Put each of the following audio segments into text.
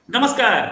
नमस्कार।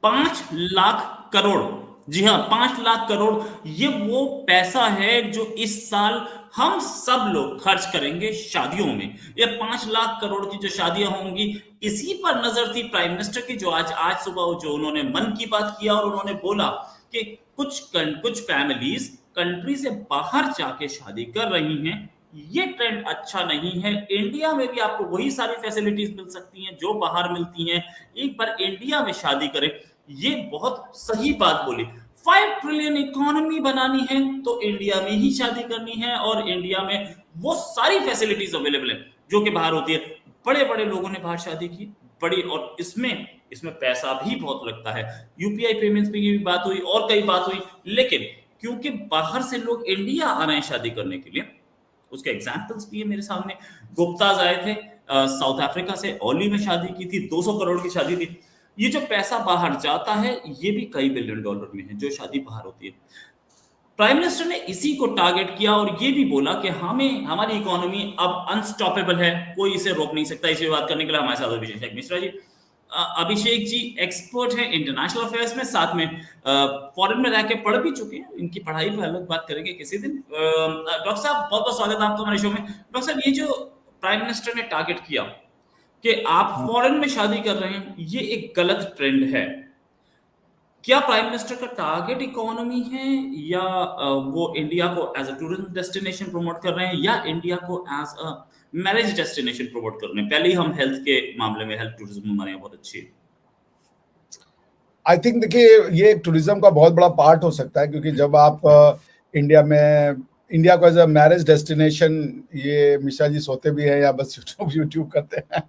5 लाख करोड़, जी हाँ, 5 लाख करोड़, ये वो पैसा है जो इस साल हम सब लोग खर्च करेंगे शादियों में। ये 5 लाख करोड़ की जो शादियां होंगी, इसी पर नजर थी प्राइम मिनिस्टर की, जो आज सुबह जो उन्होंने मन की बात किया और उन्होंने बोला कि कुछ फैमिलीज कंट्री से बाहर जाके शादी कर रही हैं। ये ट्रेंड अच्छा नहीं है। इंडिया में भी आपको वही सारी फैसिलिटीज मिल सकती हैं जो बाहर मिलती हैं। एक बार इंडिया में शादी करें। ये बहुत सही बात बोली। 5 ट्रिलियन इकोनॉमी बनानी है तो इंडिया में ही शादी करनी है, और इंडिया में वो सारी फैसिलिटीज अवेलेबल है जो कि बाहर होती है। बड़े बड़े लोगों ने बाहर शादी की, बड़ी, और इसमें इसमें पैसा भी बहुत लगता है। यूपीआई पेमेंट्स पे भी बात हुई और कई बात हुई, लेकिन क्योंकि बाहर से लोग इंडिया आ रहे हैं शादी करने के लिए, उसके एग्जाम्पल्स भी है मेरे सामने। गुप्ताज आए थे साउथ अफ्रीका से, ओली में शादी की थी, 200 करोड़ की शादी थी। ये जो पैसा बाहर जाता है, ये भी कई बिलियन डॉलर में है जो शादी बाहर होती है। प्राइम मिनिस्टर ने इसी को टारगेट किया और ये भी बोला कि हमारी इकोनॉमी अब अनस्टॉपेबल है, कोई इसे रोक नहीं सकता। इसी बात करने के लिए हमारे साथ अभिषेक मिश्रा जी। अभिषेक जी एक्सपर्ट हैं इंटरनेशनल अफेयर्स में, साथ में फॉरेन में रह के पढ़ भी चुके हैं। इनकी पढ़ाई पर अलग बात करेंगे किसी दिन। डॉक्टर साहब, बहुत बहुत स्वागत है आपका हमारे शो में। डॉक्टर साहब, ये जो प्राइम मिनिस्टर ने टारगेट किया कि आप फॉरेन में शादी कर रहे हैं, ये एक गलत ट्रेंड है। क्या प्राइम मिनिस्टर का टारगेट इकोनॉमी है, या वो इंडिया को as a tourism destination promote कर रहे हैं, या इंडिया को as a marriage destination promote कर रहे हैं? पहले ही हम हेल्थ के मामले में, हेल्थ टूरिज्म हमारे यहाँ बहुत अच्छी है। आई थिंक देखिए, ये टूरिज्म का बहुत बड़ा पार्ट हो सकता है, क्योंकि जब आप इंडिया को एज अ मैरिज डेस्टिनेशन, ये मिश्रा जी सोते भी हैं या बस यूट्यूब करते हैं?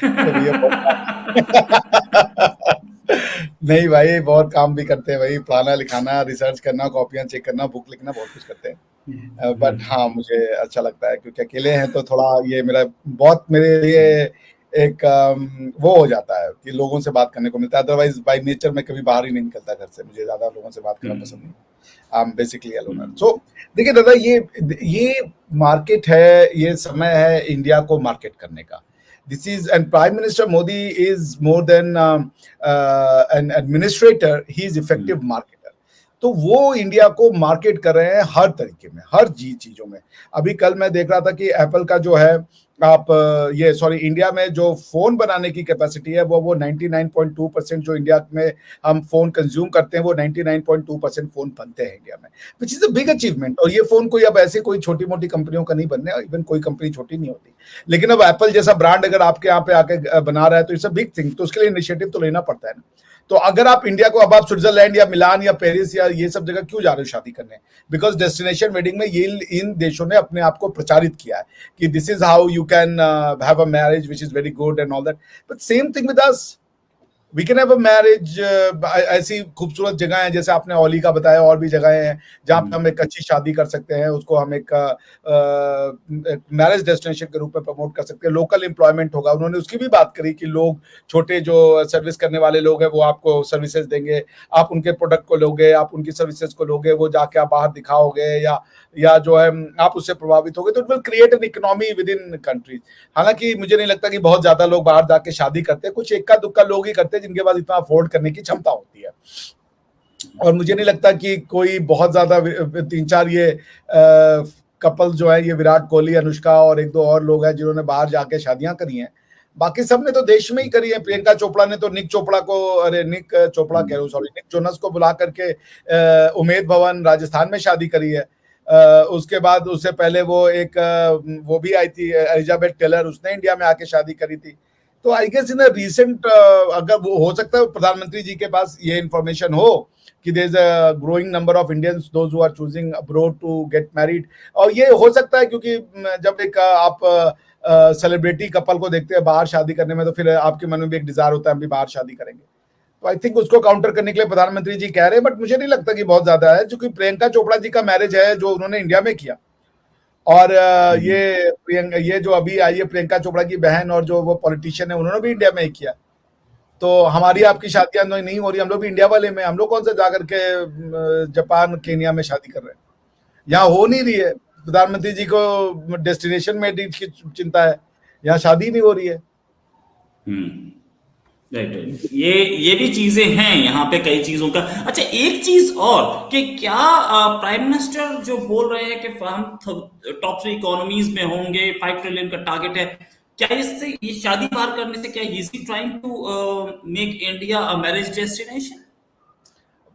तो ये नहीं भाई, बहुत काम भी करते हैं भाई, पढ़ाना लिखाना, रिसर्च करना, कॉपियां चेक करना, बुक लिखना, बहुत कुछ करते हैं। बट हाँ, मुझे अच्छा लगता है क्योंकि अकेले हैं तो थोड़ा ये मेरे लिए एक वो हो जाता है कि लोगों से बात करने को मिलता है। अदरवाइज बाय नेचर मैं कभी बाहर ही नहीं निकलता घर से, मुझे ज्यादा लोगों से बात करना पसंद नहीं। I am basically अलोनर। सो देखिए दादा, ये मार्केट है, ये समय है इंडिया को मार्केट करने का। This is, and Prime Minister Modi is more than an administrator. He is effective marketer. तो वो इंडिया को मार्केट कर रहे हैं हर तरीके में, हर चीजों में। अभी कल मैं देख रहा था कि एप्पल का जो है, इंडिया में जो फोन बनाने की कैपेसिटी है, वो 99.2% जो इंडिया में हम फोन कंज्यूम करते हैं, वो 99.2% फोन बनते हैं इंडिया में, which is a big achievement. और ये फोन कोई अब ऐसे कोई छोटी मोटी कंपनियों का नहीं बनने, इवन कोई कंपनी छोटी नहीं होती। लेकिन अब एप्पल जैसा ब्रांड अगर आपके यहाँ पे आके बना रहा है तो इट्स अ बिग थिंग, तो उसके लिए इनिशिएटिव तो लेना पड़ता है ना। तो अगर आप इंडिया को, अब आप स्विट्जरलैंड या मिलान या पेरिस या ये सब जगह क्यों जा रहे हो शादी करने? बिकॉज डेस्टिनेशन वेडिंग में ये इन देशों ने अपने आप को प्रचारित किया है कि this is how you can have a marriage which is very good and all that. But same thing with us, we can have a marriage. ऐसी खूबसूरत जगह है, जैसे आपने ओली का बताया, और भी जगह हैं जहां पे हम एक अच्छी शादी कर सकते हैं, उसको हम एक मैरिज डेस्टिनेशन के रूप में प्रमोट कर सकते हैं। लोकल एम्प्लॉयमेंट होगा, उन्होंने उसकी भी बात करी कि लोग, छोटे जो सर्विस करने वाले लोग हैं, वो आपको सर्विसेज देंगे, आप उनके प्रोडक्ट को लोगे, आप उनकी सर्विसेज को लोगे, वो जाके आप बाहर दिखाओगे, या जो है आप उससे प्रभावित होगे, तो it will create an economy with in countries. हालांकि मुझे नहीं लगता कि बहुत ज्यादा लोग बाहर जाके शादी करते हैं, कुछ इक्का दुक्का लोग ही करते हैं जिनके पास इतना अफोर्ड करने की क्षमता होती है। और मुझे नहीं लगता कि कोई बहुत ज्यादा 3-4 ये कपल जो है, ये विराट कोहली, अनुष्का और एक दो और लोग हैं जिन्होंने बाहर जाके शादियां करी हैं। बाकी सब ने तो देश में ही करी है। प्रियंका चोपड़ा ने तो निक चोपड़ा कह रहा हूँ, सॉरी, निक जोनस को बुला करके उमेद भवन राजस्थान में शादी करी है। उसके बाद उससे पहले वो भी आई थी, एलिजाबेथ टेलर, उसने इंडिया में आके शादी करी थी। तो आई गेस इन रिसेंट, अगर वो हो सकता है प्रधानमंत्री जी के पास ये इंफॉर्मेशन हो कि there is a growing number of Indians those who are choosing abroad to get married. और ये हो सकता है क्योंकि जब एक आप सेलिब्रिटी कपल को देखते हैं बाहर शादी करने में, तो फिर आपके मन में भी एक डिजायर होता है हम भी बाहर शादी करेंगे। तो आई थिंक उसको काउंटर करने के लिए प्रधानमंत्री जी कह रहे हैं, बट मुझे नहीं लगता कि बहुत ज्यादा है, क्योंकि प्रियंका चोपड़ा जी का मैरिज है जो उन्होंने इंडिया में किया। और ये जो अभी आई है प्रियंका चोपड़ा की बहन, और जो वो पॉलिटिशियन है, उन्होंने भी इंडिया में ही किया। तो हमारी आपकी शादियां नहीं हो रही, हम लोग भी इंडिया वाले में, हम लोग कौन सा जाकर के जापान केनिया में शादी कर रहे हैं? यहाँ हो नहीं रही है। प्रधानमंत्री जी को डेस्टिनेशन में की चिंता है, यहाँ शादी नहीं हो रही है। राइट राइट, ये भी चीजें हैं यहाँ पे, कई चीजों का। अच्छा, एक चीज और कि क्या प्राइम मिनिस्टर जो बोल रहे हैं कि हम टॉप 3 इकोनॉमीज में होंगे, 5 ट्रिलियन का टारगेट है, क्या इससे, ये शादी बाहर करने से, क्या is trying to make India a marriage destination?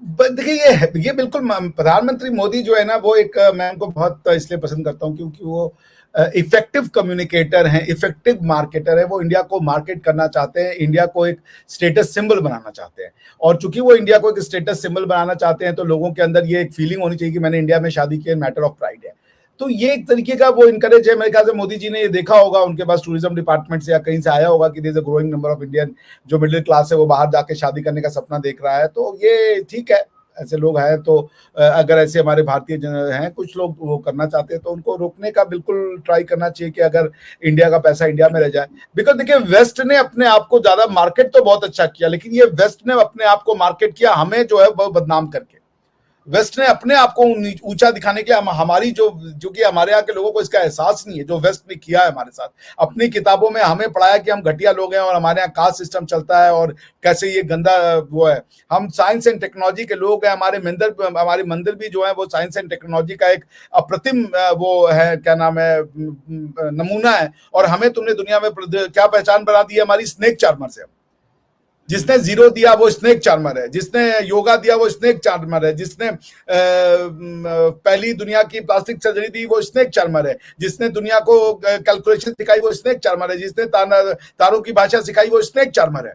देखिए ये बिल्कुल प्रधानमंत्री मोदी जो है ना वो एक मैं उनको बहुत इसलिए पसंद करता हूँ क्योंकि वो इफेक्टिव कम्युनिकेटर हैं, इफेक्टिव मार्केटर है। वो इंडिया को मार्केट करना चाहते हैं, इंडिया को एक स्टेटस सिंबल बनाना चाहते हैं। और चूंकि वो इंडिया को एक स्टेटस सिंबल बनाना चाहते हैं तो लोगों के अंदर ये एक फीलिंग होनी चाहिए कि मैंने इंडिया में शादी की, मैटर ऑफ प्राइड है। तो ये एक तरीके का वो इनकरेज है। मेरे ख्याल से मोदी जी ने ये देखा होगा, उनके पास टूरिज्म डिपार्टमेंट से या कहीं से आया होगा कि there is a growing number of Indian जो मिडिल क्लास है वो बाहर जाके शादी करने का सपना देख रहा है। तो ये ठीक है, ऐसे लोग हैं। तो अगर ऐसे हमारे भारतीय हैं कुछ लोग वो करना चाहते हैं तो उनको रोकने का बिल्कुल ट्राई करना चाहिए कि अगर इंडिया का पैसा इंडिया में रह जाए। बिकॉज देखिए वेस्ट ने अपने आप को ज्यादा मार्केट तो बहुत अच्छा किया, लेकिन ये वेस्ट ने अपने आप को मार्केट किया हमें जो है वो बदनाम करके। वेस्ट ने अपने आप को ऊंचा दिखाने के लिए हमारी जो कि हमारे यहाँ के लोगों को इसका एहसास नहीं है जो वेस्ट ने किया है हमारे साथ। अपनी किताबों में हमें पढ़ाया कि हम घटिया लोग हैं और हमारे यहाँ कास्ट सिस्टम चलता है और कैसे ये गंदा वो है। हम साइंस एंड टेक्नोलॉजी के लोग हैं, हमारे मंदिर भी जो है वो साइंस एंड टेक्नोलॉजी का एक अप्रतिम वो है, क्या नाम है, नमूना है। और हमें तुमने दुनिया में क्या पहचान बना दी है हमारी, स्नेक चार्मर से। जिसने जीरो दिया वो स्नेक चार्मर है, जिसने योगा दिया वो स्नेक चार्मर है, जिसने पहली दुनिया की प्लास्टिक सर्जरी दी वो स्नेक चार्मर है, जिसने दुनिया को कैलकुलेशन सिखाई वो स्नेक चार्मर है, जिसने तारों की भाषा सिखाई वो स्नेक चार्मर है।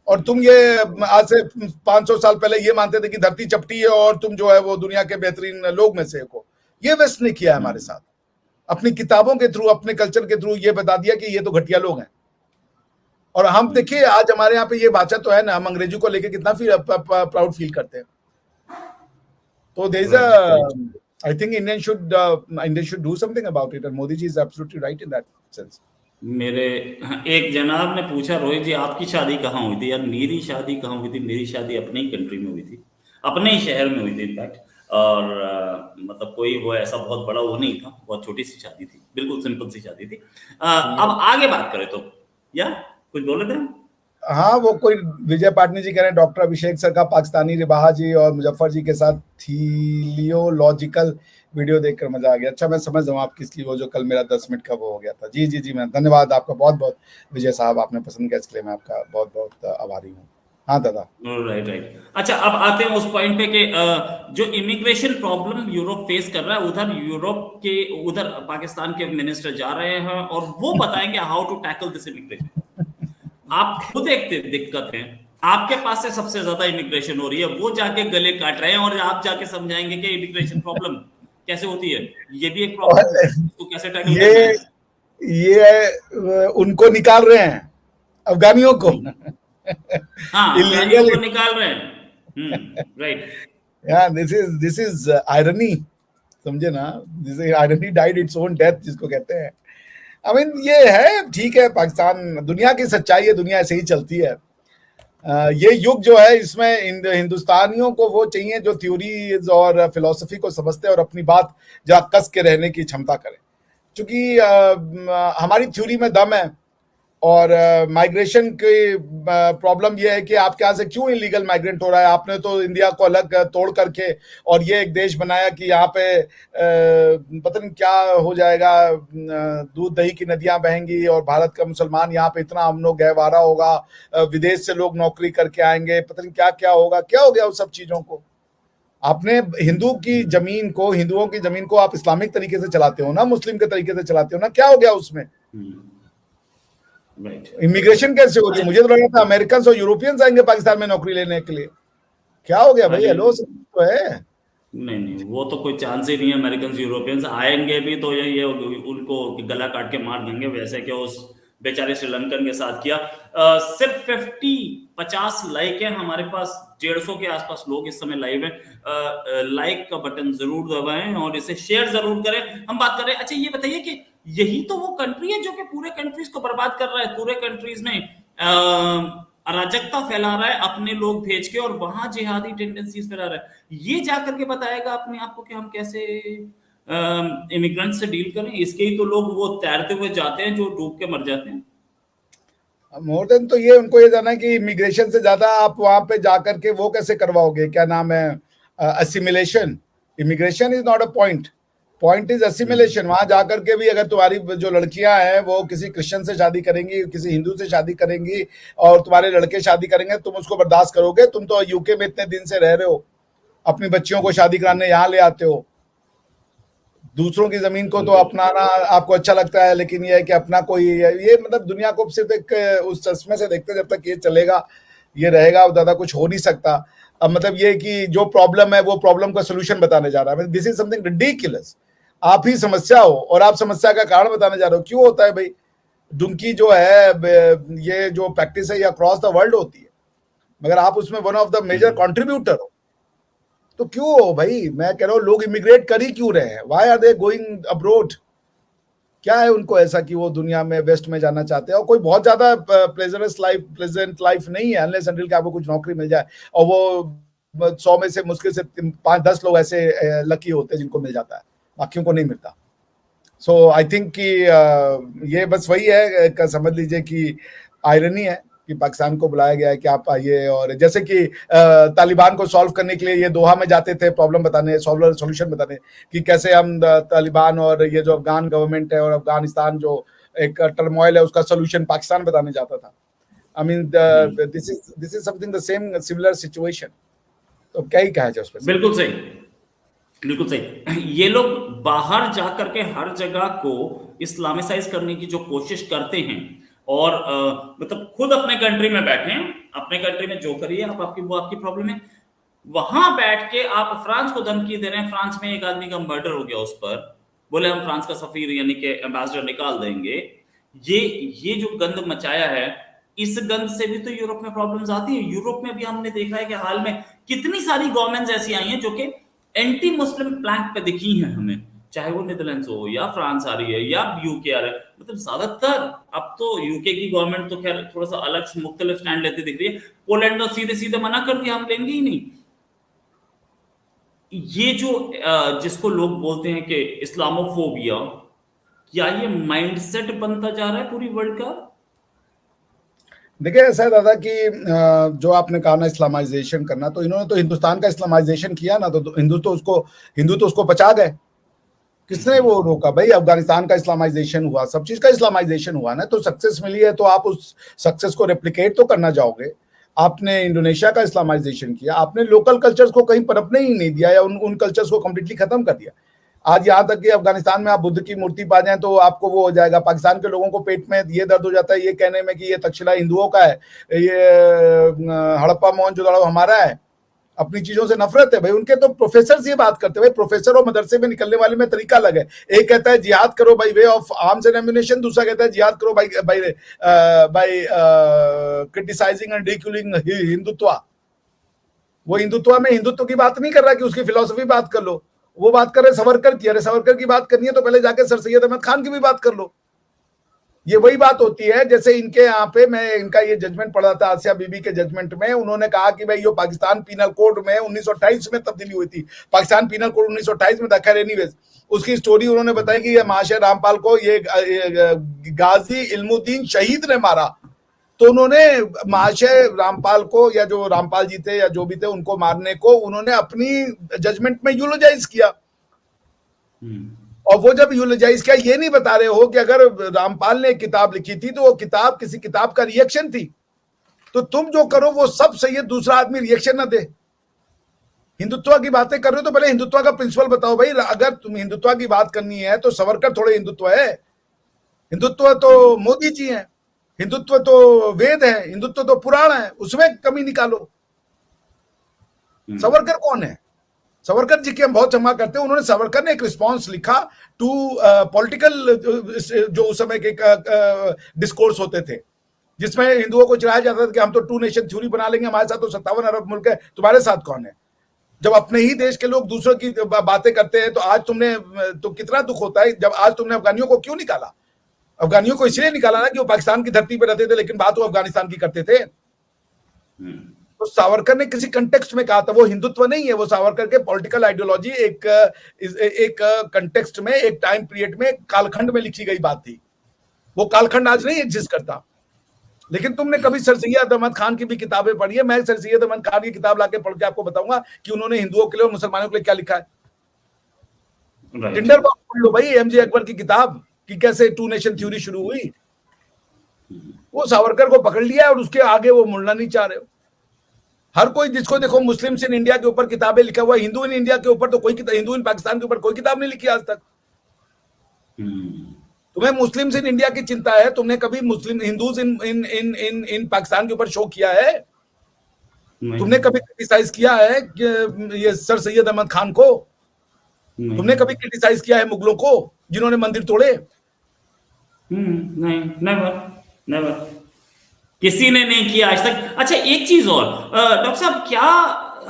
और तुम ये आज से 500 साल पहले ये मानते थे कि धरती चपटी है और तुम जो है वो दुनिया के बेहतरीन लोग में से एक हो। ये वेस्ट ने किया है हमारे साथ, अपनी किताबों के थ्रू, अपने कल्चर के थ्रू ये बता दिया कि ये तो घटिया लोग हैं। और हम देखिए आज हमारे यहाँ पे ये भाषा तो है ना, हम अंग्रेजी को लेके कितना प्राउड फील करते हैं। तो there is a, I think Indian should do something about it, and Modi ji is absolutely right in that sense. मेरे एक जनाब ने पूछा, रोहित जी आपकी शादी कहाँ हुई थी? यार मेरी शादी कहाँ हुई थी, मेरी शादी अपने ही कंट्री में हुई थी, अपने ही शहर में हुई थी इनफैक्ट। और मतलब कोई वो ऐसा बहुत बड़ा वो नहीं था, बहुत छोटी सी शादी थी, बिल्कुल सिंपल सी शादी थी। अब आगे बात करें तो, या कुछ बोले थे? हाँ, वो कोई विजय पाटनी जी कह रहे हैं डॉक्टर अभिषेक सर का पाकिस्तानी रिबाहा जी और मुजफ्फर जी के साथ थियोलॉजिकल वीडियो देखकर मजा आ गया। अच्छा, मैं समझ रहा हूँ आप किसकी, वो जो कल मेरा 10 मिनट का वो हो गया था। जी जी जी, मैं धन्यवाद आपका बहुत बहुत विजय साहब, आपने पसंद किया, इसके लिए मैं आपका बहुत बहुत आभारी हूँ। हाँ दादा। Right right. अच्छा, अब आते हैं उस पॉइंट पे कि जो इमिग्रेशन प्रॉब्लम यूरोप फेस कर रहा है, उधर यूरोप के, उधर पाकिस्तान के मिनिस्टर जा रहे हैं और वो बताएंगे how to tackle this immigration. आप खुद एक दिक्कत है, आपके पास से सबसे ज्यादा इमिग्रेशन हो रही है, वो जाके गले काट रहे हैं और आप जाके समझाएंगे कि इमिग्रेशन प्रॉब्लम कैसे होती है, ये भी एक प्रॉब्लम है, इसको कैसे टैकल करना है। ये उनको निकाल रहे हैं, अफगानियों को। हाँ, अफगानियों इलीगल। को निकाल रहे हैं। राइट। या दिस इज आयरनी, समझे ना, this is irony died its own death जिसको कहते हैं। आई मीन ये है, ठीक है, पाकिस्तान दुनिया की सच्चाई है, दुनिया ऐसे ही चलती है। ये युग जो है इसमें हिंदुस्तानियों को वो चाहिए जो थ्योरीज और फिलोसफी को समझते हैं और अपनी बात जहाँ कस के रहने की क्षमता करें। क्योंकि हमारी थ्योरी में दम है। और माइग्रेशन की प्रॉब्लम यह है कि आपके यहाँ से क्यों इलीगल माइग्रेंट हो रहा है। आपने तो इंडिया को अलग तोड़ करके और ये एक देश बनाया कि यहाँ पे पता नहीं क्या हो जाएगा, दूध दही की नदियां बहेंगी और भारत का मुसलमान यहाँ पे इतना अमनो गहवारा होगा, विदेश से लोग नौकरी करके आएंगे, पता नहीं क्या क्या होगा। क्या हो गया उस सब चीजों को? आपने हिंदू की जमीन को, हिंदुओं की जमीन को आप इस्लामिक तरीके से चलाते हो ना, मुस्लिम के तरीके से चलाते हो ना, क्या हो गया उसमें? इमिग्रेशन कैसे हो रही है? मुझे तो लगा था अमेरिकन और यूरोपियंस आएंगे पाकिस्तान में नौकरी लेने के लिए। क्या हो गया भाई? हेलो, सब तो है। नहीं नहीं, वो तो कोई चांस ही नहीं है। अमेरिकन यूरोपियंस आएंगे भी तो ये उनको गला काट के मार देंगे, वैसे कि उस बेचारे श्रीलंकन के साथ किया। सिर्फ 50 लाइक है हमारे पास, 150 के आसपास लोग इस समय लाइव है। लाइक का बटन जरूर दबाएं और इसे शेयर जरूर करें। हम बात कर रहे हैं, अच्छा ये बताइए कि यही तो वो कंट्री है जो कि पूरे कंट्रीज को बर्बाद कर रहा है, पूरे कंट्रीज में अराजकता फैला रहा है अपने लोग भेज के, और वहां जिहादी टेंडेंसीज फैला रहा है। ये जाकर के बताएगा अपने आप को कि हम कैसे इमिग्रेंट से डील करें। इसके ही तो लोग वो तैरते हुए जाते हैं जो डूब के मर जाते हैं। मोर देन तो ये उनको ये जाना है कि इमिग्रेशन से ज्यादा आप वहां पे जाकर के वो कैसे करवाओगे, क्या नाम है, assimilation. Immigration is not a point, point is assimilation. वहां जाकर के भी अगर तुम्हारी जो लड़कियां हैं वो किसी क्रिश्चियन से शादी करेंगी, किसी हिंदू से शादी करेंगी, और तुम्हारे लड़के शादी करेंगे, तुम उसको बर्दाश्त करोगे? तुम तो यूके में इतने दिन से रह रहे हो, अपनी बच्चियों को शादी कराने यहाँ ले आते हो। दूसरों की जमीन को तो बिल्कुल अपनाना आपको अच्छा लगता है, लेकिन ये है कि अपना कोई ये मतलब दुनिया को सिर्फ एक उस चश्मे से देखते, जब तक ये चलेगा ये रहेगा, ज्यादा कुछ हो नहीं सकता। अब मतलब ये कि जो प्रॉब्लम है वो प्रॉब्लम का सोल्यूशन बताने जा रहा है, दिस इज समथिंग रिडिकुलस। आप ही समस्या हो और आप समस्या का कारण बताने जा रहे हो। क्यों होता है भाई? दुनकी जो है ये जो प्रैक्टिस है ये अक्रॉस द वर्ल्ड होती है, मगर आप उसमें one of the major contributor हो, तो क्यों हो भाई? मैं कह रहा हूँ लोग इमिग्रेट कर ही क्यों रहे हैं? Why are they going abroad? क्या है उनको ऐसा कि वो दुनिया में वेस्ट में जाना चाहते हैं? और कोई बहुत ज्यादा प्लेजेंट लाइफ नहीं है, अनलेस अनटिल कि आपको कुछ नौकरी मिल जाए, और वो 100 में से मुश्किल से 5-10 लोग ऐसे लकी होते हैं जिनको मिल जाता है, बाकियों को नहीं मिलता। सो आई थिंक कि ये बस वही है, समझ लीजिए कि आयरनी है कि पाकिस्तान को बुलाया गया है कि आप आइए, और जैसे कि तालिबान को सॉल्व करने के लिए ये दोहा में जाते थे प्रॉब्लम बताने, सॉल्यूशन बताने कि कैसे हम तालिबान और ये जो अफगान गवर्नमेंट है और अफगानिस्तान जो एक टर्मोइल है उसका सोल्यूशन पाकिस्तान बताने जाता था। I mean this is something the same similar situation. तो क्या ही कहा जाए उस पर? बिल्कुल सही, बिल्कुल सही। ये लोग बाहर जाकर के हर जगह को इस्लामिसाइज करने की जो कोशिश करते हैं, और मतलब खुद अपने कंट्री में बैठे हैं, अपने कंट्री में जो करिए आप, आपकी वो आपकी प्रॉब्लम है। वहां बैठ के आप फ्रांस को धमकी दे रहे हैं। फ्रांस में एक आदमी का मर्डर हो गया, उस पर बोले हम फ्रांस का सफीर यानी कि एम्बेसडर निकाल देंगे। ये ये जो गंद मचाया है, इस गंद से भी तो यूरोप में प्रॉब्लम्स आती है। यूरोप में भी हमने देखा है कि हाल में कितनी सारी गवर्नमेंट्स ऐसी आई हैं जो कि एंटी मुस्लिम प्लैंक पे दिखी हैं हमें, चाहे वो नीदरलैंड्स हो या फ्रांस आ रही है या यूके आ रहा है। मतलब ज्यादातर अब तो यूके की गवर्नमेंट तो खैर थोड़ा सा अलग मुख्तलिफ स्टैंड लेती दिख रही है। पोलैंड तो सीधे सीधे मना कर दिया, हम लेंगे ही नहीं। ये जो जिसको लोग बोलते हैं कि इस्लामोफोबिया, क्या ये माइंडसेट बनता जा रहा है पूरी वर्ल्ड का? देखिए ऐसा है दादा कि जो आपने कहा ना इस्लामाइजेशन करना, तो इन्होंने तो हिंदुस्तान का इस्लामाइजेशन किया ना, तो हिंदू तो उसको बचा गए। किसने वो रोका भाई? अफगानिस्तान का इस्लामाइजेशन हुआ, सब चीज का इस्लामाइजेशन हुआ ना, तो सक्सेस मिली है तो आप उस सक्सेस को रेप्लिकेट तो करना चाहोगे। आपने इंडोनेशिया का इस्लामाइजेशन किया, आपने लोकल कल्चर्स को कहीं पनपने ही नहीं दिया, या उन कल्चर्स को कंप्लीटली खत्म कर दिया। आज यहाँ तक कि अफगानिस्तान में आप बुद्ध की मूर्ति पा जाए तो आपको वो हो जाएगा। पाकिस्तान के लोगों को पेट में ये दर्द हो जाता है ये कहने में कि ये तक्षशिला हिंदुओं का है, ये हड़प्पा मोहनजोदड़ो हमारा है। अपनी चीजों से नफरत है भाई। उनके तो प्रोफेसर ये बात करते हैं भाई, प्रोफेसर और मदरसे में निकलने वाले में तरीका अलग है। एक कहता है जिहाद करो by way of arms and ammunition, दूसरा कहता है जिहाद करो by by by criticising and ridiculing Hindutva. वो हिंदुत्व में हिंदुत्व की बात नहीं कर रहा कि उसकी फिलोसफी बात कर लो, वो बात कर रहे सावरकर की। अरे सावरकर की बात करनी है तो पहले जाके सर सैयद अहमद खान की भी बात कर लो। ये वही बात होती है जैसे इनके यहाँ पे मैं इनका ये जजमेंट पढ़ा था, आसिया बीबी के जजमेंट में उन्होंने कहा कि भाई ये पाकिस्तान पीनल कोड में 1928 में तब्दीली हुई थी। पाकिस्तान पीनल कोड 1928 में था। खैर एनीवेज उसकी स्टोरी उन्होंने बताई कि ये महाशय रामपाल को ये गाजी इल्मुद्दीन शहीद ने मारा। तो उन्होंने महाशय रामपाल को, या जो रामपाल जी थे या जो भी थे, उनको मारने को उन्होंने अपनी जजमेंट में यूलोजाइज किया। और वो जब यूलोजाइज किया, ये नहीं बता रहे हो कि अगर रामपाल ने एक किताब लिखी थी तो वो किताब किसी किताब का रिएक्शन थी, तो तुम जो करो वो सब सही है, दूसरा आदमी रिएक्शन ना दे। हिंदुत्व की बातें कर रहे हो तो पहले हिंदुत्व का प्रिंसिपल बताओ भाई। अगर तुम हिंदुत्व की बात करनी है तो सावरकर थोड़े हिंदुत्व है। हिंदुत्व तो मोदी जी हैं, हिंदुत्व तो वेद है, हिंदुत्व तो पुराण है, उसमें कमी निकालो। सावरकर कौन है? सावरकर जी की हम बहुत क्षमा करते हैं, उन्होंने सावरकर ने एक रिस्पॉन्स लिखा टू पॉलिटिकल जो उस समय के डिस्कोर्स होते थे, जिसमें हिंदुओं को चिढ़ाया जाता था कि हम तो 2 नेशन थ्योरी बना लेंगे, हमारे साथ तो 57 अरब मुल्क है, तुम्हारे साथ कौन है? जब अपने ही देश के लोग दूसरों की बातें करते हैं तो आज तुमने तो कितना दुख होता है जब आज तुमने अफगानियों को क्यों निकाला? अफगानियों को इसलिए निकाला ना कि वो पाकिस्तान की धरती पर रहते थे, लेकिन बात वो अफगानिस्तान की करते थे। तो सावरकर ने किसी कंटेक्स्ट में कहा था, वो हिंदुत्व नहीं है, वो सावरकर के पॉलिटिकल आइडियोलॉजी एक कंटेक्स्ट में, एक टाइम पीरियड में, कालखंड में लिखी गई बात थी। वो कालखंड आज नहीं एग्जिस्ट करता। लेकिन तुमने कभी सर सैयद अहमद खान की भी किताबें पढ़ी है? मैं सर सैयद अहमद खान की किताब लाके पढ़ के आपको बताऊंगा कि उन्होंने हिंदुओं के लिए और मुसलमानों के लिए क्या लिखा है। राइट। टिंडर बॉक्स पढ़ लो भाई, एमजे अकबर की किताब कि कैसे टू नेशन थ्योरी शुरू हुई। वो सावरकर को पकड़ लिया और उसके आगे वो मुड़ना नहीं चाह रहे हो। हर कोई जिसको देखो मुस्लिम्स इन इंडिया के ऊपर किताबें लिखा हुआ है, हिंदू इन इंडिया के ऊपर तो कोई किताब, हिंदू इन पाकिस्तान के ऊपर कोई किताब नहीं लिखी आज तक। तुम्हें मुस्लिम्स इन इंडिया की चिंता है, तुमने कभी मुस्लिम हिंदूज इन इन इन इन इन पाकिस्तान के ऊपर शो किया है? तुमने कभी क्रिटिसाइज किया है कि ये सर सैयद अहमद खान को? तुमने कभी क्रिटिसाइज किया है मुगलों को जिन्होंने मंदिर तोड़े? नहीं, नेवर, नेवर, किसी ने नहीं किया आज तक। अच्छा, एक चीज और डॉक्टर साहब, क्या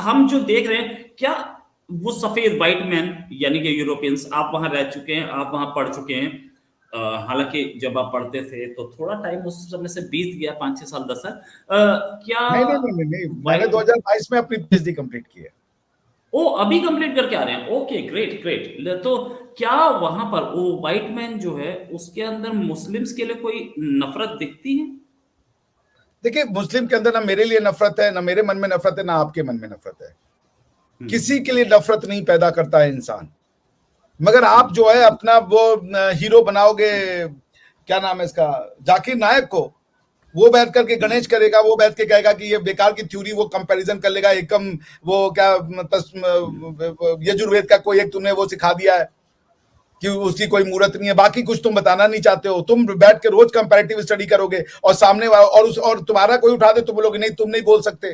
हम जो देख रहे हैं, क्या वो सफेद व्हाइट मैन यानी कि यूरोपियंस, आप वहां रह चुके हैं, आप वहां पढ़ चुके हैं, हालांकि जब आप पढ़ते थे तो थोड़ा टाइम उस समय से बीत गया, 5-6 साल 10 साल, क्या नहीं नहीं नहीं नहीं, मैंने व्हाइट 2022 में अपनी पीएचडी कंप्लीट की है। ओ अभी कंप्लीट करके आ रहे हैं? Okay, great great. तो क्या वहां पर वो व्हाइट मैन जो है उसके अंदर मुस्लिम्स के लिए कोई नफरत दिखती है? देखिए, मुस्लिम के अंदर ना मेरे लिए नफरत है, ना मेरे मन में नफरत है, ना आपके मन में नफरत है। किसी के लिए नफरत नहीं पैदा करता है इंसान। मगर आप जो है अपना वो हीरो बनाओगे, क्या नाम है इसका, जाकिर नायक को, वो बैठ करके गणेश करेगा, वो बैठ के कहेगा कि ये बेकार की थ्योरी, वो कंपैरिजन कर लेगा एकदम, वो क्या यजुर्वेद का कोई एक तुमने वो सिखा दिया है कि उसकी कोई मूर्त नहीं है, बाकी कुछ तुम बताना नहीं चाहते हो। तुम बैठ के रोज कंपैरेटिव स्टडी करोगे और सामने और तुम्हारा कोई उठा दे तो बोलोगे नहीं तुम नहीं बोल सकते।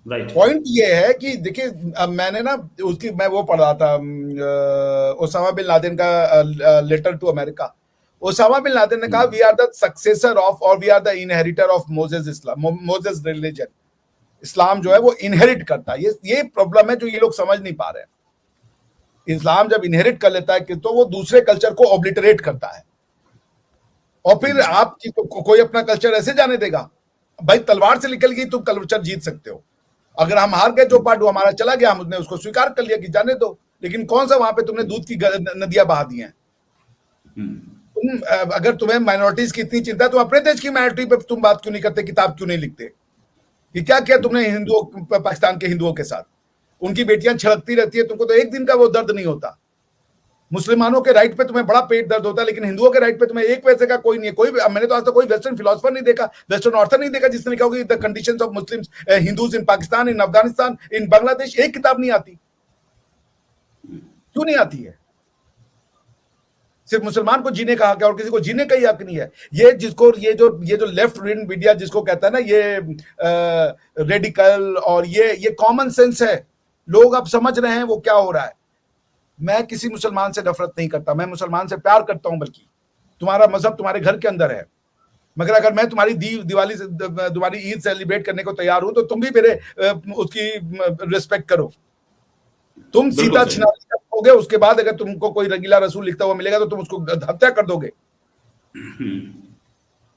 राइट। पॉइंट ये है कि देखिए, अब मैंने ना उसकी मैं वो पढ़ रहा था, ओसामा बिन लादेन का letter to America. Osama bin Laden ने कहा we are the successor of और we are the inheritor of Moses Islam, Moses religion. इस्लाम जो है वो इनहेरिट करता है। ये प्रॉब्लम है जो ये लोग समझ नहीं पा रहे हैं। इस्लाम जब इनहेरिट कर लेता है कि तो वो दूसरे कल्चर को ऑब्लिटरेट करता है, और फिर आप कोई अपना कल्चर ऐसे जाने देगा? भाई तलवार से निकल गई तुम कल्चर जीत सकते हो, अगर हम हार गए जो पार्ट हमारा चला गया हमने उसको स्वीकार कर लिया कि जाने दो, लेकिन कौन सा वहां पे तुमने दूध की नदियां बहा दी हैं? तुम अगर तुम्हें माइनॉरिटीज की इतनी चिंता है तो अपने देश की माइनॉरिटी पे तुम बात क्यों नहीं करते, किताब क्यों नहीं लिखते कि क्या किया तुमने हिंदुओं, पाकिस्तान के हिंदुओं के साथ? उनकी बेटियां छलकती रहती है, तुमको तो एक दिन का वो दर्द नहीं होता। मुसलमानों के राइट पे तुम्हें बड़ा पेट दर्द होता है, लेकिन हिंदुओं के राइट पे तुम्हें एक पैसे का कोई नहीं है। कोई, मैंने तो आज तक कोई वेस्टर्न फिलोसफर नहीं देखा, वेस्टर्न ऑथर नहीं देखा जिसने लिखा होगा the conditions of Muslims Hindus in Pakistan, in Afghanistan, in Bangladesh. एक किताब नहीं आती। क्यों नहीं आती है? सिर्फ मुसलमान को जीने का हक है और किसी को जीने का ही हक नहीं है। ये जिसको ये जो लेफ्ट विंग मीडिया जिसको कहता है ना, ये रेडिकल और ये कॉमन सेंस है। लोग अब समझ रहे हैं वो क्या हो रहा है। मैं किसी मुसलमान से नफरत नहीं करता, मैं मुसलमान से प्यार करता हूं, बल्कि तुम्हारा मजहब तुम्हारे घर के अंदर है। मगर अगर मैं तुम्हारी दिवाली से तुम्हारी ईद सेलिब्रेट करने को तैयार हूं तो तुम भी मेरे उसकी रिस्पेक्ट करो। तुम सीता छिनाली करोगे, उसके बाद अगर तुमको कोई रंगीला रसूल लिखता हुआ मिलेगा तो तुम उसको हत्या कर दोगे,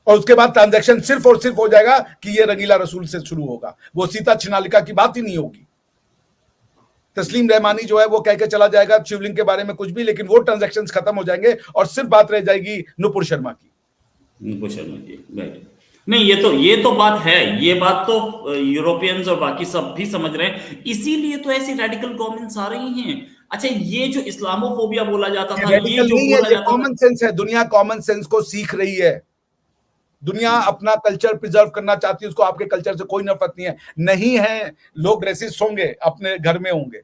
और उसके बाद ट्रांजैक्शन सिर्फ और सिर्फ हो जाएगा कि ये रंगीला रसूल से शुरू होगा, वो सीता छिनालिका की बात ही नहीं होगी। तस्लीम रहमानी जो है वो कह के चला जाएगा शिवलिंग के बारे में कुछ भी, लेकिन वो ट्रांजैक्शंस खत्म हो जाएंगे और सिर्फ बात रह जाएगी नुपुर शर्मा की। नुपुर शर्मा की, राइट। नहीं, ये तो बात है, ये बात तो यूरोपियंस और बाकी सब भी समझ रहे हैं, इसीलिए तो ऐसी रेडिकल गवर्नमेंट्स आ रही हैं। अच्छा, ये जो इस्लामोफोबिया बोला जाता था, ये जो बोला जाता था, कॉमन सेंस है। दुनिया कॉमन सेंस को सीख रही है। दुनिया अपना कल्चर प्रिजर्व करना चाहती है, उसको आपके कल्चर से कोई नफरत नहीं है। नहीं है, लोग रेसिस्ट होंगे, अपने घर में होंगे,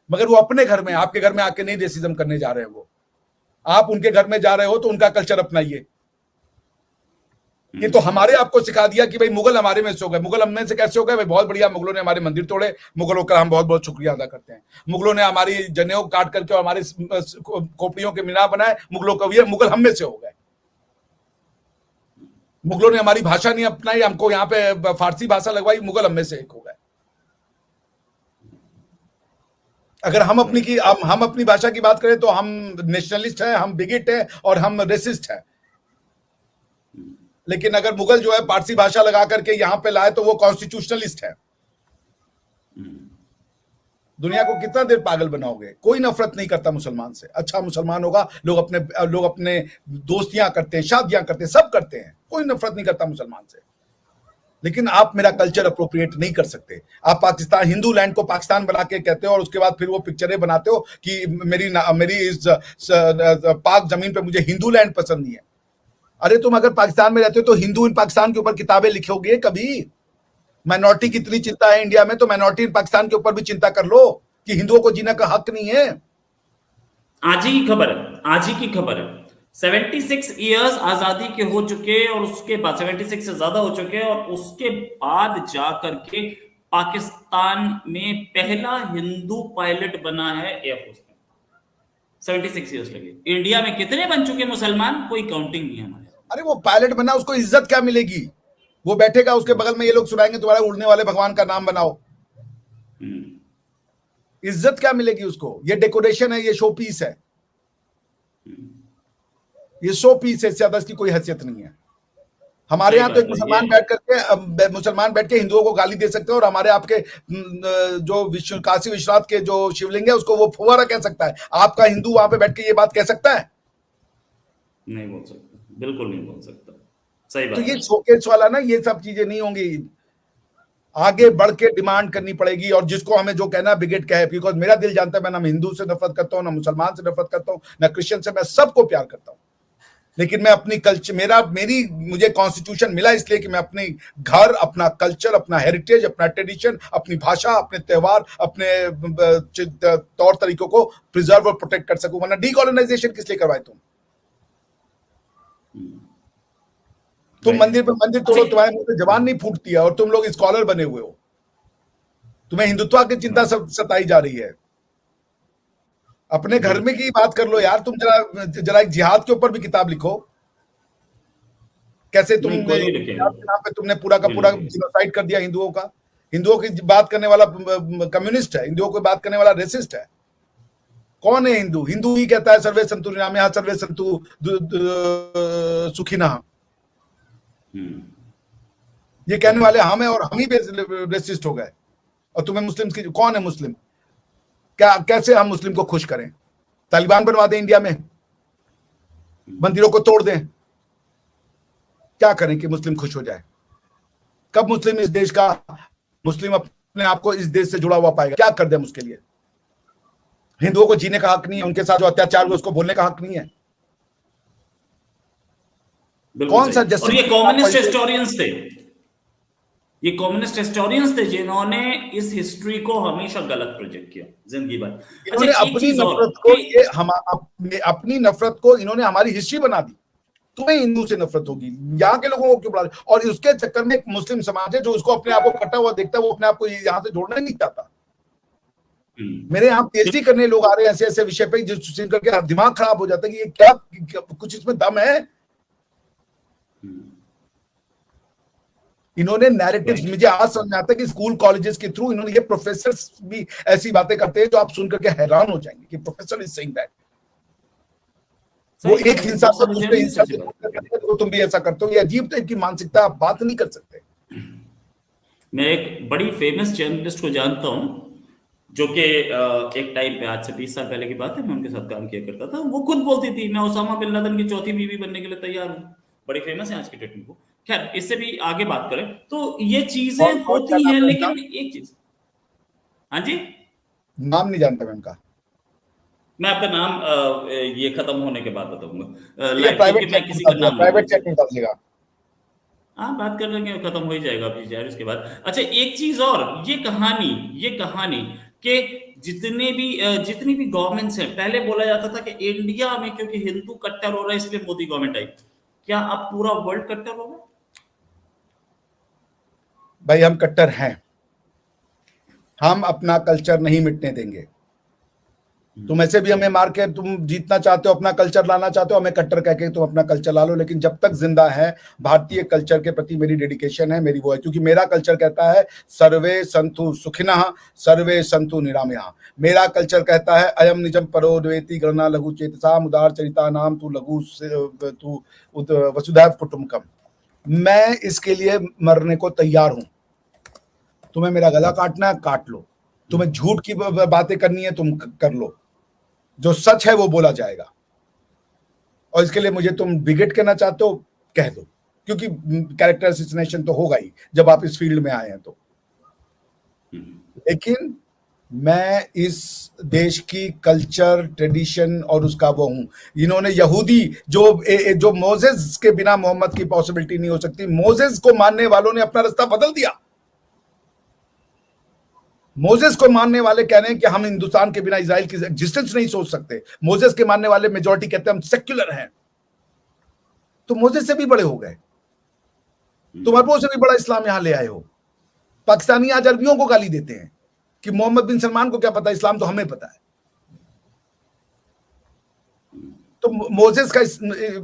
मगर वो अपने घर में, आपके घर में आके नहीं रेसिज्म करने जा रहे हैं। वो आप उनके घर में जा रहे हो तो उनका कल्चर अपनाइए। ये तो हमारे आपको सिखा दिया कि भाई मुगल हमारे में से हो गए। मुगल हम में से कैसे हो गए? भाई बहुत बढ़िया, मुगलों ने हमारे मंदिर तोड़े, मुगलों का हम बहुत बहुत शुक्रिया अदा करते हैं। मुगलों ने हमारी जनेऊ काट करके और हमारी खोपड़ियों के मीनार बनाए, मुगलों का भी, मुगल हम में से हो गए। मुगलों ने हमारी भाषा नहीं अपनाई, हमको यहाँ पे फारसी भाषा लगवाई, मुगल हम में से एक हो गए। अगर हम अपनी भाषा की बात करें तो हम नेशनलिस्ट हैं, हम बिगिट हैं और हम रेसिस्ट हैं। लेकिन अगर मुगल जो है पारसी भाषा लगा करके यहां पे लाए तो वो कॉन्स्टिट्यूशनलिस्ट है। दुनिया को कितना देर पागल बनाओगे? कोई नफरत नहीं करता मुसलमान से। अच्छा मुसलमान होगा, लोग अपने दोस्तियां करते हैं, शादियां करते हैं, सब करते हैं, कोई नफरत नहीं करता मुसलमान से। लेकिन आप मेरा कल्चर अप्रोप्रिएट नहीं कर सकते। आप पाकिस्तान, हिंदू लैंड को पाकिस्तान बना के कहते हो और उसके बाद फिर वो पिक्चरें बनाते हो कि मेरी इस पाक जमीन पे मुझे हिंदू लैंड पसंद नहीं है। अरे तुम अगर पाकिस्तान में रहते हो तो हिंदू इन पाकिस्तान के ऊपर किताबें लिखोगे कभी? माइनॉरिटी की इतनी चिंता है इंडिया में, तो माइनॉरिटी इन पाकिस्तान के ऊपर भी चिंता कर लो कि हिंदुओं को जीने का हक नहीं है। आज ही की खबर है, आज ही की खबर है, 76 इयर्स आजादी के हो चुके और उसके बाद 76 से ज्यादा हो चुके और उसके बाद जाकर के पाकिस्तान में पहला हिंदू पायलट बना है एयरफोर्स में। 76 इयर्स लगे। इंडिया में कितने बन चुके मुसलमान, कोई काउंटिंग नहीं है हमारे। अरे वो पायलट बना, उसको इज्जत क्या मिलेगी? वो बैठेगा, उसके बगल में ये लोग सुनाएंगे तुम्हारे उड़ने वाले भगवान का नाम बनाओ। इज्जत क्या मिलेगी उसको? ये डेकोरेशन है, ये शो पीस है, ये शो पीस है, ज्यादा इसकी कोई हैसियत नहीं है। हमारे यहाँ तो एक मुसलमान बैठ के हिंदुओं को गाली दे सकते हैं और हमारे आपके जो काशी विश्वनाथ के जो शिवलिंग है उसको वो फुवारा कह सकता है। आपका हिंदू वहां पे बैठ के ये बात कह सकता है? नहीं बोल सकता, बिल्कुल नहीं बोल सकता। सही बात। तो ये शोकेस वाला ना, ये सब चीजें नहीं होंगी। आगे बढ़ के डिमांड करनी पड़ेगी और जिसको हमें जो कहना बिगेट कहे, बिकॉज मेरा दिल जानता है मैं ना हिंदू से नफरत करता हूँ, ना मुसलमान से नफरत करता हूँ, ना क्रिश्चियन से, मैं सबको प्यार करता हूँ। लेकिन मैं अपनी कल्चर, मुझे कॉन्स्टिट्यूशन मिला इसलिए कि मैं अपने घर, अपना कल्चर, अपना हेरिटेज, अपना ट्रेडिशन, अपनी भाषा, अपने त्योहार, अपने तौर तरीकों को प्रिजर्व और प्रोटेक्ट कर सकूं। वरना डीकॉलोनाइजेशन किस लिए करवाए तुम मंदिर पे मंदिर तोड़ो, तुम्हारे मुंह से जबान नहीं फूटती है और तुम लोग स्कॉलर बने हुए हो। तुम्हें हिंदुत्व की चिंता सताई जा रही है। अपने घर में की बात कर लो यार। तुम जरा एक जिहाद के ऊपर भी किताब लिखो। कैसे तुमने के नाम पे तुमने पूरा का पूरा जिनोसाइड कर दिया हिंदुओं का। हिंदुओं की बात करने वाला कम्युनिस्ट है, हिंदुओं की बात करने वाला रेसिस्ट है। कौन है हिंदू? हिंदू ही कहता है सर्वे संतु निरामया सर्वे संतु सुखिनः। ये कहने वाले हम हैं और हम ही रेसिस्ट हो गए। और तुम्हें मुस्लिम की, कौन है मुस्लिम? क्या, कैसे हम मुस्लिम को खुश करें? तालिबान बनवा दें इंडिया में, मंदिरों को तोड़ दें, क्या करें कि मुस्लिम खुश हो जाए? कब मुस्लिम इस देश का, मुस्लिम अपने आप को इस देश से जुड़ा हुआ पाएगा? क्या कर दें हम उसके लिए? हिंदुओं को जीने का हक नहीं है, उनके साथ जो अत्याचार हुआ उसको बोलने का हक नहीं है। कौन सा और ये कम्युनिस्ट हिस्टोरियंस थे, ये कम्युनिस्ट हिस्टोरियंस थे जिन्होंने इस हिस्ट्री को हमेशा गलत प्रोजेक्ट किया जिंदगी भर। इन्होंने अपनी नफरत को, ये हम अपनी नफरत को इन्होंने हमारी हिस्ट्री बना दी। तुम्हें हिंदू से नफरत होगी, यहाँ के लोगों को क्यों बुला? और उसके चक्कर में एक मुस्लिम समाज है जो उसको अपने आप को कटा हुआ देखता है, वो अपने आप को यहाँ से जोड़ना नहीं चाहता। मेरे यहाँ पीएचडी करने लोग आ रहे हैं ऐसे ऐसे विषय पे, जो सुन करके दिमाग खराब हो जाता है कि ये क्या, कुछ इसमें दम है। इन्होंने नैरेटिव्स, मुझे आज समझ में आता है कि स्कूल कॉलेजेस के थ्रू इन्होंने, ये प्रोफेसर्स भी ऐसी बातें करते हैं जो आप सुन करके हैरान हो जाएंगे कि प्रोफेसर इज सेइंग दैट। वो एक हिंसा से दूसरे हिंसा तो तुम भी ऐसा करते हो। ये अजीब टाइप की मानसिकता, आप बात नहीं कर सकते। मैं एक बड़ी फेमस जर्नलिस्ट को जानता हूं जो कि एक टाइम पे, आज से 20 साल पहले की बात है, मैं उनके साथ काम किया करता था। वो खुद बोलती थी मैं ओसामा बिन लादेन की चौथी बीवी बनने के लिए तैयार हूँ। बड़ी फेमस है आज की डेट में वो। खैर, इससे भी आगे बात करें तो ये चीजें होती हैं। लेकिन एक चीज, हाँ जी, नाम नहीं जानता मैं उनका। मैं आपका नाम ये खत्म होने के बाद बताऊंगा। प्राइवेट चैट नहीं डालिएगा। हाँ, बात कर लेंगे, खत्म हो ही जाएगा अभी यार उसके बाद। अच्छा, एक चीज और, ये कहानी कि जितनी भी गवर्नमेंट्स हैं, पहले बोला जाता था कि इंडिया में क्योंकि हिंदू कट्टर हो रहा है इसलिए मोदी गवर्नमेंट आई। क्या अब पूरा वर्ल्ड कट्टर होगा? भाई हम कट्टर हैं, हम अपना कल्चर नहीं मिटने देंगे। तुम ऐसे भी हमें मार के तुम जीतना चाहते हो, अपना कल्चर लाना चाहते हो, हमें कट्टर कह के तुम अपना कल्चर ला लो। लेकिन जब तक जिंदा है, भारतीय कल्चर के प्रति मेरी डेडिकेशन है, मेरी वो है। क्योंकि मेरा कल्चर कहता है सर्वे संतु सुखिनः सर्वे संतु निरामया। मेरा कल्चर कहता है अयम निजम परो द्वेति गणना लघु चेतसाम उदार चरिता नाम तू लघु तू वसुधैव कुटुंबकम। मैं इसके लिए मरने को तैयार हूं। तुम्हें मेरा गला काटना है, काट लो। तुम्हें झूठ की बातें करनी है तुम कर लो, जो सच है वो बोला जाएगा। और इसके लिए मुझे तुम बिगेट कहना चाहते हो, कह दो, क्योंकि कैरेक्टर असैसिनेशन तो होगा ही जब आप इस फील्ड में आए हैं तो। लेकिन मैं इस देश की कल्चर, ट्रेडिशन और उसका वो हूं। इन्होंने यहूदी जो मोसेस के बिना मोहम्मद की पॉसिबिलिटी नहीं हो सकती, मोसेस को मानने वालों ने अपना रास्ता बदल दिया। मोसेस को मानने वाले कह रहे हैं कि हम हिंदुस्तान के बिना इजराइल की एग्जिस्टेंस नहीं सोच सकते। मोसेस के मानने वाले मेजॉरिटी कहते हैं हम सेक्युलर हैं। तो मोसेस से भी बड़े हो गए, तुम अरबों से भी बड़ा इस्लाम यहां ले आए हो। पाकिस्तानी आज अरबियों को गाली देते हैं कि मोहम्मद बिन सलमान को क्या पता, इस्लाम तो हमें पता है। तो मोसेस का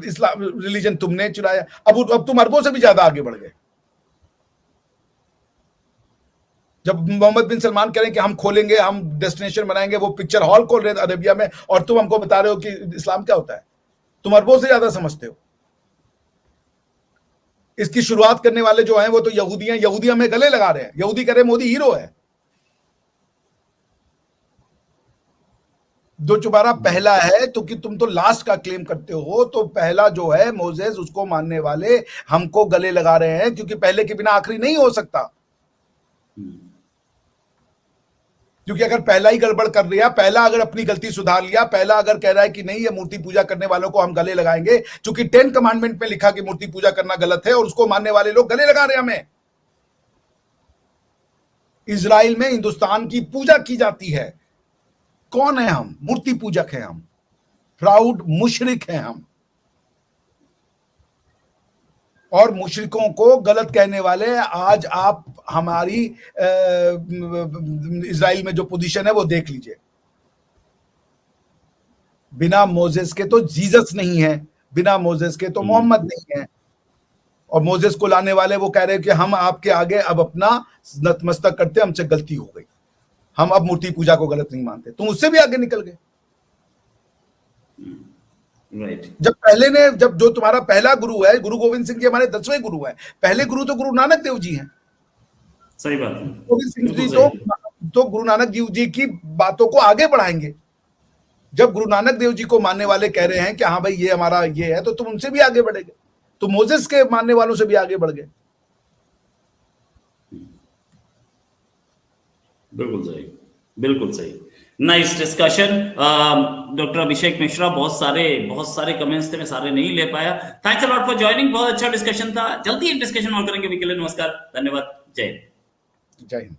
इस्लाम रिलीजन तुमने चुराया, अब तुम अरबों से भी ज्यादा आगे बढ़ गए। जब मोहम्मद बिन सलमान कह रहे हैं कि हम खोलेंगे, हम डेस्टिनेशन बनाएंगे, वो पिक्चर हॉल खोल रहे हैं अरेबिया में, और तुम हमको बता रहे हो कि इस्लाम क्या होता है। तुम अरबों से ज्यादा समझते हो। इसकी शुरुआत करने वाले जो हैं वो तो यहूदी हमें गले लगा रहे हैं। यहूदी कह रहे हैं मोदी हीरो है। जो तुम्हारा पहला है तो कि तुम तो लास्ट का क्लेम करते हो, तो पहला जो है मोसेस, उसको मानने वाले हमको गले लगा रहे हैं, क्योंकि पहले के बिना आखिरी नहीं हो सकता। क्योंकि अगर पहला ही गड़बड़ कर लिया, पहला अगर अपनी गलती सुधार लिया, पहला अगर कह रहा है कि नहीं ये मूर्ति पूजा करने वालों को हम गले लगाएंगे, क्योंकि 10 कमांडमेंट में लिखा कि मूर्ति पूजा करना गलत है, और उसको मानने वाले लोग गले लगा रहे हैं हमें। इजराइल में हिंदुस्तान की पूजा की जाती है। कौन है हम? मूर्ति पूजक हैं हम, प्राउड मुशरिक हैं हम। और मुशरिकों को गलत कहने वाले, आज आप हमारी इजराइल में जो पोजीशन है वो देख लीजिए। बिना मोसेस के तो जीसस नहीं है, बिना मोसेस के तो मोहम्मद नहीं है। और मोसेस को लाने वाले वो कह रहे हैं कि हम आपके आगे अब अपना नतमस्तक करते, हमसे गलती हो गई, हम अब मूर्ति पूजा को गलत नहीं मानते। तुम उससे भी आगे निकल गए। राइट। जब जो तुम्हारा पहला गुरु है, गुरु गोविंद सिंह जी हमारे 10वें गुरु हैं। पहले गुरु तो गुरु नानक देव जी हैं। सही बात है। गोविंद सिंह जी तो गुरु नानक देव जी की बातों को आगे बढ़ाएंगे। जब गुरु नानक देव जी को मानने वाले कह रहे हैं कि हाँ भाई ये हमारा ये है, तो तुम उनसे भी आगे बढ़ेंगे। तो मोसेस के मानने वालों से भी आगे बढ़ गए। बिल्कुल सही, बिल्कुल सही। Nice discussion doctor Abhishek Mishra. बहुत सारे कमेंट्स थे, मैं सारे नहीं ले पाया। Thanks a lot for joining. बहुत अच्छा डिस्कशन था। जल्दी एक डिस्कशन और करेंगे। अभी के लिए नमस्कार, धन्यवाद, जय हिंद। जय हिंद।